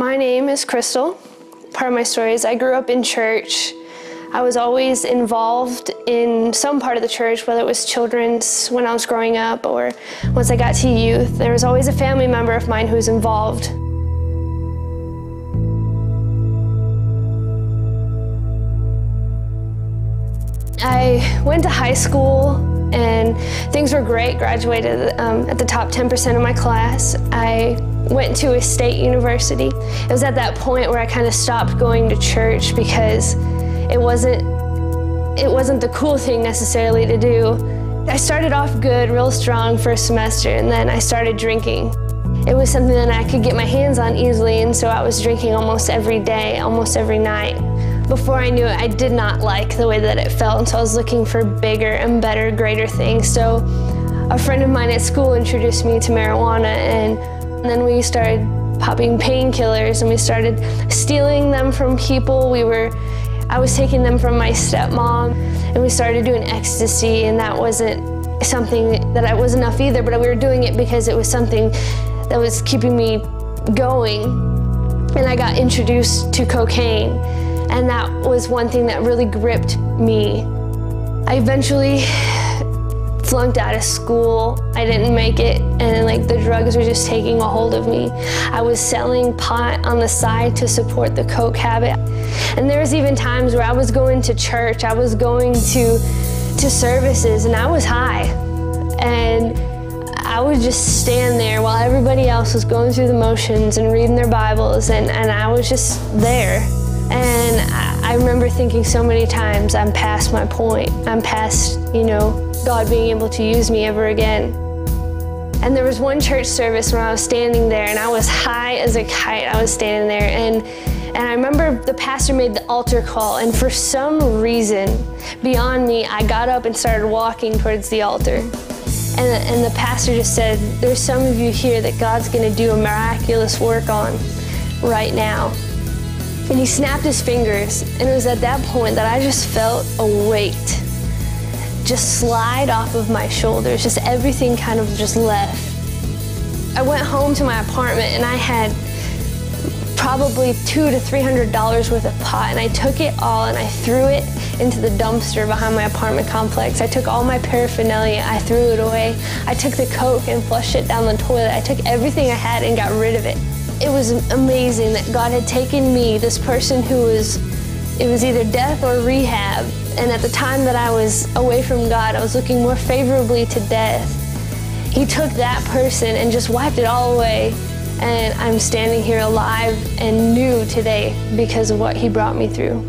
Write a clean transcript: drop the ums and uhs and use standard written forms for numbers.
My name is Krystle. Part of my story is I grew up in church. I was always involved in some part of the church, whether it was children's when I was growing up or once I got to youth. There was always a family member of mine who was involved. I went to high school and things were great. Graduated at the top 10% of my class. I went to a state university. It was at that point where I kind of stopped going to church because it wasn't the cool thing necessarily to do. I started off good, real strong first semester, and then I started drinking. It was something that I could get my hands on easily, and so I was drinking almost every day, almost every night. Before I knew it, I did not like the way that it felt, and so I was looking for bigger and better, greater things. So a friend of mine at school introduced me to marijuana, and then we started popping painkillers, and we started stealing them from people. I was taking them from my stepmom, and we started doing ecstasy, and that wasn't something that was enough either, but we were doing it because it was something that was keeping me going. And I got introduced to cocaine, and that was one thing that really gripped me. I eventually flunked out of school. I didn't make it, and the drugs were just taking a hold of me. I was selling pot on the side to support the coke habit. And there was even times where I was going to church, I was going to services, and I was high. And I would just stand there while everybody else was going through the motions and reading their Bibles, and I was just there. And I remember thinking so many times, I'm past my point. I'm past, God being able to use me ever again. And there was one church service where I was standing there, and I was high as a kite. I was standing there, and I remember the pastor made the altar call, and for some reason, beyond me, I got up and started walking towards the altar. And the pastor just said, there's some of you here that God's gonna do a miraculous work on right now. And he snapped his fingers, and it was at that point that I just felt a weight just slide off of my shoulders, just everything kind of just left. I went home to my apartment, and I had probably $200 to $300 worth of pot, and I took it all and I threw it into the dumpster behind my apartment complex. I took all my paraphernalia, I threw it away. I took the coke and flushed it down the toilet. I took everything I had and got rid of it. It was amazing that God had taken me, this person who it was either death or rehab, and at the time that I was away from God, I was looking more favorably to death. He took that person and just wiped it all away, and I'm standing here alive and new today because of what he brought me through.